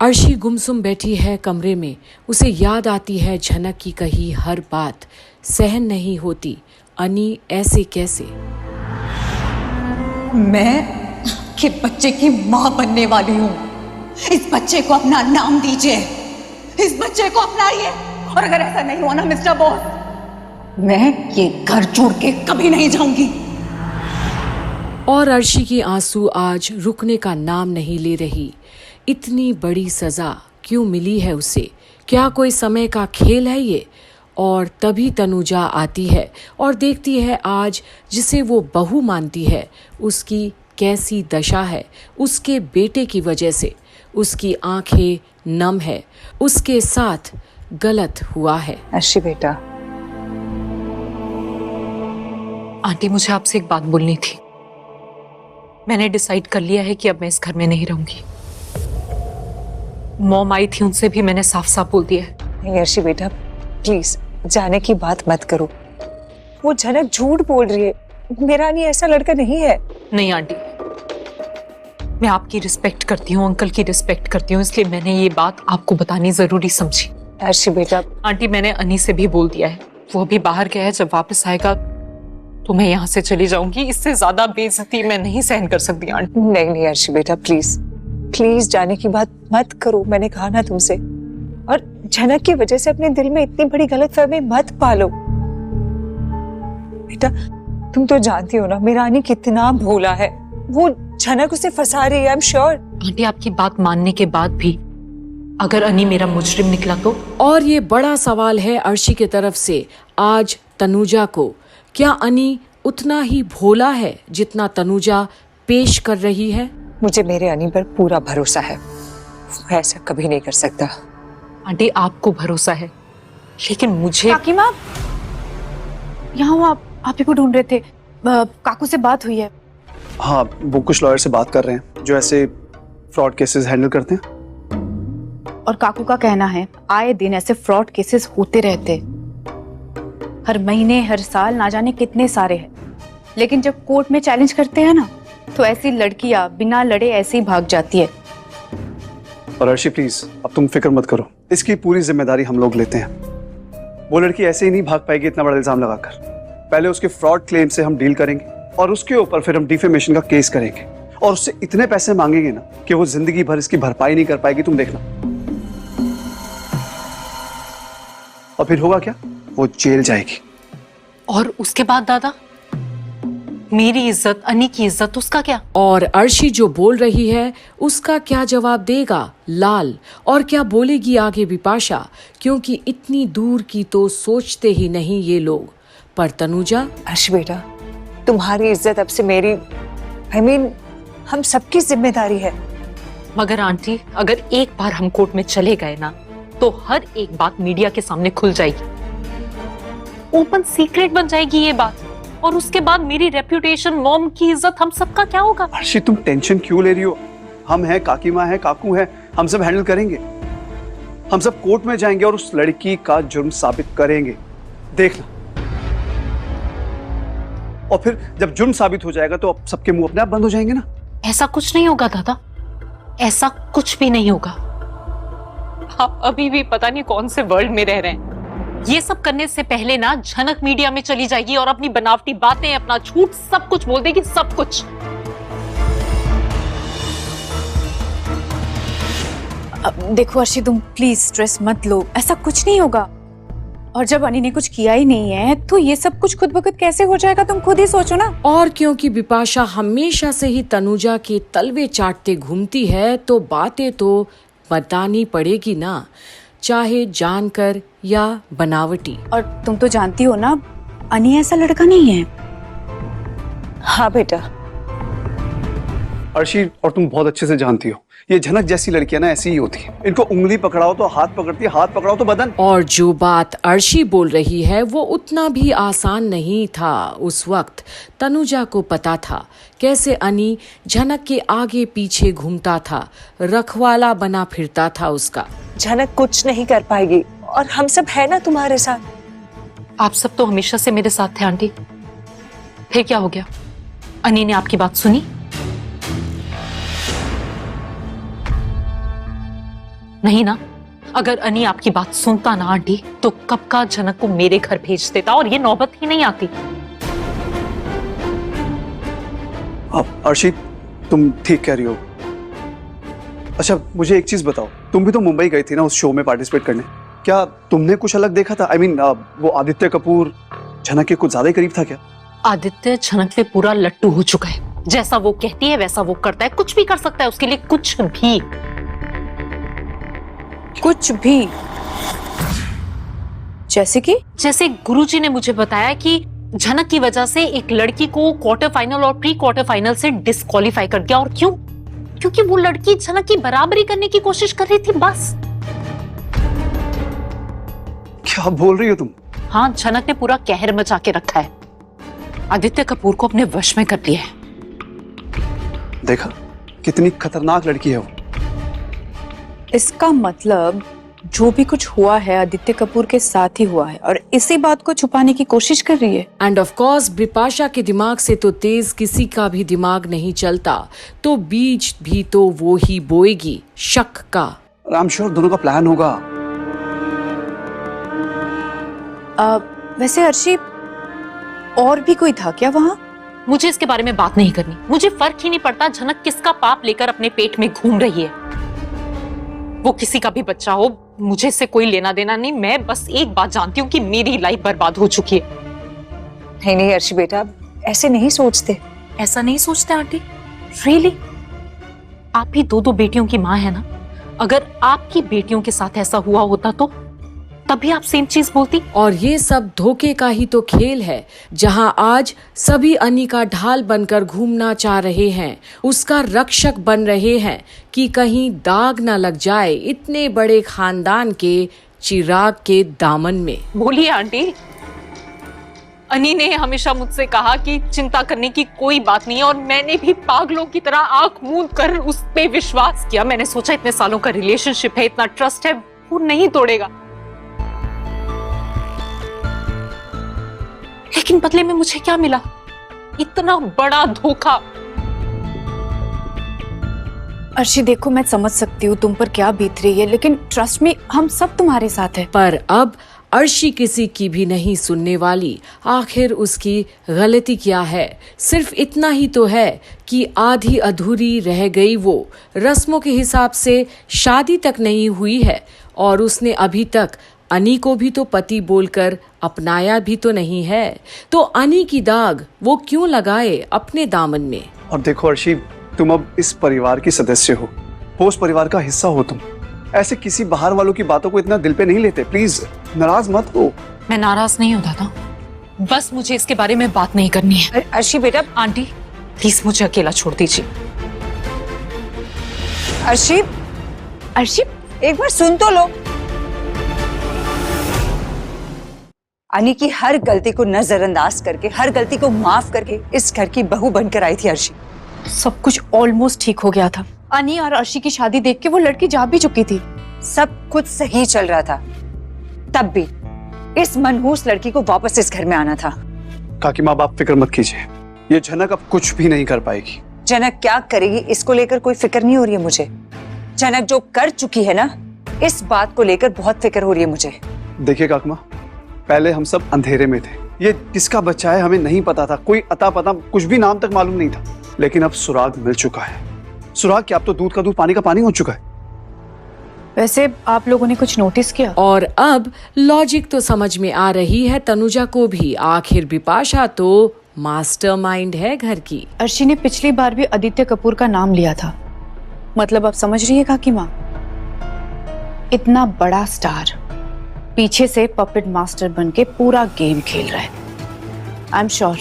अर्शी गुमसुम बैठी है कमरे में। उसे याद आती है झनक की कही हर बात। सहन नहीं होती। अनी ऐसे कैसे? मैं के बच्चे की मां बनने वाली हूं। इस बच्चे को अपना नाम दीजिए, इस बच्चे को अपनाइए। और अगर ऐसा नहीं हुआ ना मिस्टर बॉस, मैं ये घर छोड़ के कभी नहीं जाऊंगी। और अर्शी की आंसू आज रुकने का नाम नहीं ले रही। इतनी बड़ी सजा क्यों मिली है उसे? क्या कोई समय का खेल है ये? और तभी तनुजा आती है और देखती है आज जिसे वो बहू मानती है उसकी कैसी दशा है। उसके बेटे की वजह से उसकी आंखें नम है। उसके साथ गलत हुआ है। अर्शी बेटा, आंटी मुझे आपसे एक बात बोलनी थी। मैंने डिसाइड कर लिया है कि अब मैं इस घर में नहीं रहूंगी। मॉम आई थी, उनसे भी मैंने साफ साफ बोल दिया है। नहीं अर्शी बेटा, प्लीज जाने की बात मत करो। वो झनक झूठ बोल रही है। मेरा नहीं ऐसा लड़का नहीं है। नहीं आंटी, मैं आपकी रिस्पेक्ट करती हूँ, अंकल की रिस्पेक्ट करती हूँ, इसलिए मैंने ये बात आपको बतानी जरूरी समझी। अर्शी बेटा, आंटी मैंने अनी से भी बोल दिया है, वो अभी बाहर गया है। जब वापस आएगा तो मैं यहाँ से चली जाऊंगी। इससे ज्यादा बेइज्जती मैं नहीं सहन कर सकती आंटी। नहीं नहीं अर्शी बेटा, प्लीज प्लीज जाने की बात मत करो। मैंने कहा ना तुमसे। और झनक की वजह से अपने दिल में इतनी बड़ी गलतफहमी मत पालो। बेटा तुम तो जानती हो ना मेरा अनी कितना भोला है। वो झनक उसे फंसा रही है, आई एम श्योर। आंटी आपकी बात मानने के बाद भी अगर अनी मेरा मुजरिम निकला तो? और ये बड़ा सवाल है अर्शी की तरफ से आज तनुजा को। क्या अनी उतना ही भोला है जितना तनुजा पेश कर रही है? मुझे मेरे अनी पर पूरा भरोसा है। वो ऐसा कभी नहीं कर सकता। आंटी आपको भरोसा है, लेकिन मुझे। काकी माँ, यहाँ हूँ। आप ही को ढूंढ रहे थे। काकू से बात हुई है। हाँ, वो कुछ लॉयर से बात कर रहे हैं जो ऐसे फ्रॉड केसेस हैंडल करते हैं। और काकू का कहना है आए दिन ऐसे फ्रॉड केसेस होते रहते, हर महीने हर साल ना जाने कितने सारे हैं। लेकिन जब कोर्ट में चैलेंज करते हैं ना, तो ऐसी लड़कियां बिना लड़े ऐसे ही भाग जाती है। और अर्शी प्लीज अब तुम फिक्र मत करो, इसकी पूरी जिम्मेदारी हम लोग लेते हैं। वो लड़की ऐसे ही नहीं भाग पाएगी इतना बड़ा इल्जाम लगाकर। पहले उसके फ्रॉड क्लेम से हम डील करेंगे और उसके ऊपर फिर हम डिफेमेशन का केस करेंगे और उससे इतने पैसे मांगेंगे ना कि वो जिंदगी भर इसकी भरपाई नहीं कर पाएगी। तुम देखना। और फिर होगा क्या? वो जेल जाएगी। और उसके बाद दादा, मेरी इज्जत, अनी की इज्जत, उसका क्या? और अर्शी जो बोल रही है उसका क्या जवाब देगा लाल? और क्या बोलेगी आगे बिपाशा? क्योंकि इतनी दूर की तो सोचते ही नहीं ये लोग। पर तनुजा? अर्शी बेटा, तुम्हारी इज्जत अब से मेरी, I mean, हम सबकी जिम्मेदारी है। मगर आंटी अगर एक बार हम कोर्ट में चले गए ना, तो हर एक बात मीडिया के सामने खुल जाएगी। ओपन सीक्रेट बन जाएगी ये बात। और उसके बाद मेरी रेप्यूटेशन, मॉम की इज्जत, हम सबका क्या होगा? अर्शी तुम टेंशन क्यों ले रही हो? हम हैं, काकी माँ है, काकू है, हम सब हैंडल करेंगे। हम सब कोर्ट में जाएंगे और उस लड़की का जुर्म साबित करेंगे। देखना। और फिर जब जुर्म साबित हो जाएगा तो अब सबके मुंह अपने आप बंद हो जाएंगे ना। ऐसा कुछ नहीं होगा दादा, ऐसा कुछ भी नहीं होगा। आप अभी भी पता नहीं कौन से वर्ल्ड में रह रहे हैं। ये सब करने से पहले ना झनक मीडिया में चली जाएगी और अपनी बनावटी बातें, अपना झूठ, सब कुछ बोल देगी, सब कुछ। देखो अर्शी, तुम प्लीज स्ट्रेस मत लो, ऐसा कुछ नहीं होगा। और जब अनी ने कुछ किया ही नहीं है तो ये सब कुछ खुद ब खुद कैसे हो जाएगा? तुम खुद ही सोचो ना। और क्योंकि बिपाशा हमेशा से ही तनुजा के तलवे चाटते घूमती है तो बातें तो बतानी पड़ेगी ना, चाहे जानकर या बनावटी। और तुम तो जानती हो ना, अनी ऐसा लड़का नहीं है। हाँ बेटा। अर्शी, और तुम बहुत अच्छे से जानती हो ये झनक जैसी लड़कियां ना ऐसी ही होती है। इनको उंगली पकड़ाओ तो हाथ पकड़ती है, हाथ पकड़ाओ तो बदन। और जो बात अर्शी बोल रही है वो उतना भी आसान नहीं था उस वक्त। तनुजा को पता था कैसे अनी झनक के आगे पीछे घूमता था, रखवाला बना फिरता था उसका। झनक कुछ नहीं कर पाएगी और हम सब है ना तुम्हारे साथ। आप सब तो हमेशा से मेरे साथ थे आंटी। फिर क्या हो गया? अनी ने आपकी बात सुनी? नहीं ना, अगर अनी आपकी बात सुनता ना आंटी, तो कब का झनक को मेरे घर भेज देता और ये नौबत ही नहीं आती। अब अर्शी, तुम ठीक कह रही हो। अच्छा, मुझे एक चीज बताओ, तुम भी तो मुंबई गई थी ना उस शो में पार्टिसिपेट करने, क्या तुमने कुछ अलग देखा था? I mean, वो आदित्य कपूर झनक के कुछ ज्यादा ही करीब था क्या? आदित्य झनक पे पूरा लट्टू हो चुका है। जैसा वो कहती है वैसा वो करता है, कुछ भी कर सकता है उसके लिए, कुछ भी। कुछ भी? जैसे गुरुजी ने मुझे बताया कि झनक की वजह से एक लड़की को क्वार्टर फाइनल और प्री क्वार्टर फाइनल से डिस्क्वालीफाई कर दिया। और क्यों? क्योंकि वो लड़की झनक की बराबरी करने की कोशिश कर रही थी, बस। क्या बोल रही हो तुम? हाँ, झनक ने पूरा कहर मचा के रखा है, आदित्य कपूर को अपने वश में कर लिया है। देखा कितनी खतरनाक लड़की है वो। इसका मतलब जो भी कुछ हुआ है आदित्य कपूर के साथ ही हुआ है और इसी बात को छुपाने की कोशिश कर रही है। एंड ऑफ कोर्स बिपाशा के दिमाग से तो तेज किसी का भी दिमाग नहीं चलता, तो बीज भी तो वो ही बोएगी शक का। आई एम श्योर दोनों का प्लान होगा। वैसे अर्शी, और भी कोई था क्या वहाँ? मुझे इसके बारे में बात नहीं करनी। मुझे फर्क ही नहीं पड़ता झनक किसका पाप लेकर अपने पेट में घूम रही है। वो किसी का भी बच्चा हो, मुझे इससे कोई लेना देना नहीं। मैं बस एक बात जानती हूँ कि मेरी लाइफ बर्बाद हो चुकी है। नहीं नहीं अर्शी बेटा, ऐसे नहीं सोचते। ऐसा नहीं सोचते आंटी? रियली? आप ही दो बेटियों की माँ है ना? अगर आपकी बेटियों के साथ ऐसा हुआ होता तो तभी आप सेम चीज बोलती। और ये सब धोखे का ही तो खेल है, जहां आज सभी अनी का ढाल बनकर घूमना चाह रहे हैं, उसका रक्षक बन रहे हैं कि कहीं दाग ना लग जाए इतने बड़े खानदान के चिराग के दामन में। बोलिए आंटी। अनी ने हमेशा मुझसे कहा कि चिंता करने की कोई बात नहीं है, और मैंने भी पागलों की तरह आंख मूंद कर उस पे विश्वास किया। मैंने सोचा इतने सालों का रिलेशनशिप है, इतना ट्रस्ट है, वो नहीं तोड़ेगा। लेकिन बदले में मुझे क्या मिला? इतना बड़ा धोखा। अर्शी देखो, मैं समझ सकती हूँ तुम पर क्या बीत रही है, लेकिन ट्रस्ट में हम सब तुम्हारे साथ हैं। पर अब अर्शी किसी की भी नहीं सुनने वाली। आखिर उसकी गलती क्या है? सिर्फ इतना ही तो है कि आधी अधूरी रह गई वो, रस्मों के हिसाब से शादी तक नहीं हुई है, और उसने अभी तक अनी को भी तो पति बोलकर अपनाया भी तो नहीं है। तो अनी की दाग वो क्यों लगाए अपने दामन में? और देखो अर्शी, तुम अब इस परिवार की सदस्य हो, उस परिवार का हिस्सा हो तुम। ऐसे किसी बाहर वालों की बातों को इतना दिल पे नहीं लेते। प्लीज नाराज मत हो। मैं नाराज नहीं होता था, बस मुझे इसके बारे में बात नहीं करनी है। अर्शी बेटा, आंटी प्लीज मुझे अकेला छोड़ दीजिए। अर्शी अर्शी, एक बार सुन तो लो। अनी की हर गलती को नजरअंदाज करके, हर गलती को माफ करके इस घर की बहू बनकर आई थी अर्शी। सब कुछ ऑलमोस्ट ठीक हो गया था। अनी और अर्शी की शादी देख के वो लड़की जा भी चुकी थी। सब कुछ सही चल रहा था, तब भी इस मनहूस लड़की को वापस इस घर में आना था। काकी माँ बाप फिक्र मत कीजिए, ये झनक अब कुछ भी नहीं कर पाएगी। जनक क्या करेगी इसको लेकर कोई फिक्र नहीं हो रही है मुझे। जनक जो कर चुकी है ना, इस बात को लेकर बहुत फिक्र हो रही है मुझे। देखिए काकी माँ, पहले हम सब अंधेरे में थे, ये किसका बच्चा है हमें नहीं पता था, कोई अता पता कुछ भी नाम तक मालूम नहीं था। लेकिन अब सुराग मिल चुका है। सुराग क्या, अब तो दूध का दूध पानी का पानी हो चुका है। वैसे आप लोगों ने कुछ नोटिस किया? और अब लॉजिक तो समझ में आ रही है तनुजा को भी। आखिर बिपाशा तो मास्टरमाइंड है घर की। अर्शी ने पिछली बार भी आदित्य कपूर का नाम लिया था। मतलब आप समझ रही है काकी माँ, इतना बड़ा स्टार पीछे से पपेट मास्टर बनके पूरा गेम खेल रहा है। I am sure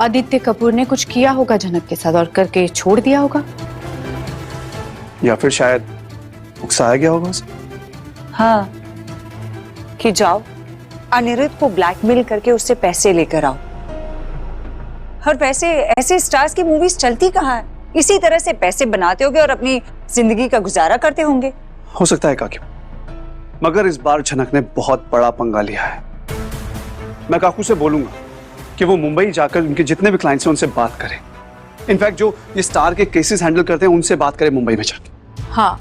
Aditya Kapoor ने कुछ किया होगा झनक के साथ और करके छोड़ दिया होगा, या फिर शायद उकसाया गया होगा उसे। हाँ, कि जाओ अनिरुद्ध को ब्लैकमेल करके उससे पैसे लेकर आओ। और वैसे ऐसे स्टार्स की मूवीज चलती कहाँ है? इसी तरह से पैसे बनाते होंगे और अपनी जिंदगी का गुजारा करते होंगे। हो सकता है काकी, मगर इस बार झनक ने बहुत बड़ा पंगा लिया है। मैं काकू से बोलूंगा कि वो मुंबई जाकर उनके जितने भी क्लाइंट्स हैं उनसे बात करें। इनफैक्ट जो ये स्टार के केसेस हैंडल करते हैं उनसे बात करें मुंबई में जाकर। हाँ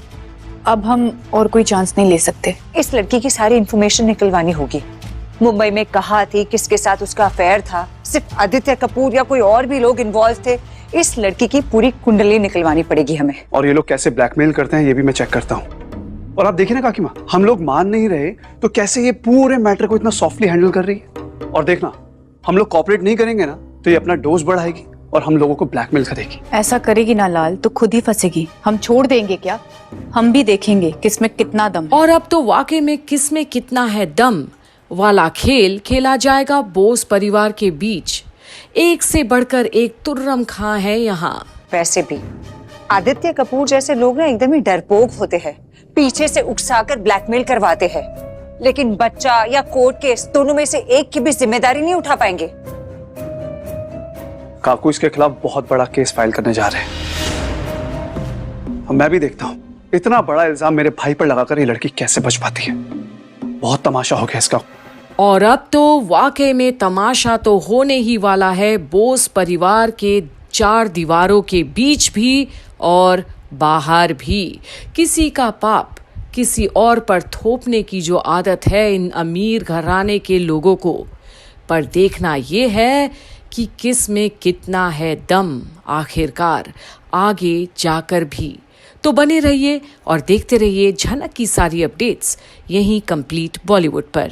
अब हम और कोई चांस नहीं ले सकते। इस लड़की की सारी इंफॉर्मेशन निकलवानी होगी। मुंबई में कहा थी, किसके साथ उसका अफेयर था, सिर्फ आदित्य कपूर या कोई और भी लोग इन्वॉल्व थे। इस लड़की की पूरी कुंडली निकलवानी पड़ेगी हमें। और ये लोग कैसे ब्लैकमेल करते हैं ये भी मैं चेक करता हूँ। और आप देखिए ना काकी माँ, हम लोग मान नहीं रहे तो कैसे ये पूरे मैटर को इतना सॉफ्टली हैंडल कर रही है। और देखना, हम लोग कॉपरेट नहीं करेंगे ना तो ये अपना डोज बढ़ाएगी और हम लोगों को ब्लैकमेल करेगी। ऐसा करेगी ना लाल तो खुद ही फंसेगी। हम छोड़ देंगे क्या? हम भी देखेंगे किसमें कितना दम है। और अब तो वाकई में किसमें कितना है दम वाला खेल खेला जाएगा बोस परिवार के बीच। एक से बढ़कर एक तुर्रम खां है यहाँ। वैसे भी आदित्य कपूर जैसे लोग ना एकदम ही डरपोक होते हैं, पीछे से उकसाकर ब्लैकमेल करवाते हैं, लेकिन बच्चा या कोर्ट केस दोनों में से एक की भी जिम्मेदारी नहीं उठा पाएंगे। काकू इसके खिलाफ बहुत बड़ा केस फाइल करने जा रहे हैं। अब मैं भी देखता हूँ इतना बड़ा इल्जाम मेरे भाई पर लगाकर ये लड़की कैसे बच पाती है। बहुत तमाशा हो गया इसका। और अब तो वाकई में तमाशा तो होने ही वाला है बोस परिवार के चार दीवारों के बीच भी और बाहर भी। किसी का पाप किसी और पर थोपने की जो आदत है इन अमीर घराने के लोगों को, पर देखना ये है कि किस में कितना है दम आखिरकार आगे जाकर भी। तो बने रहिए और देखते रहिए झनक की सारी अपडेट्स यहीं कंप्लीट बॉलीवुड पर।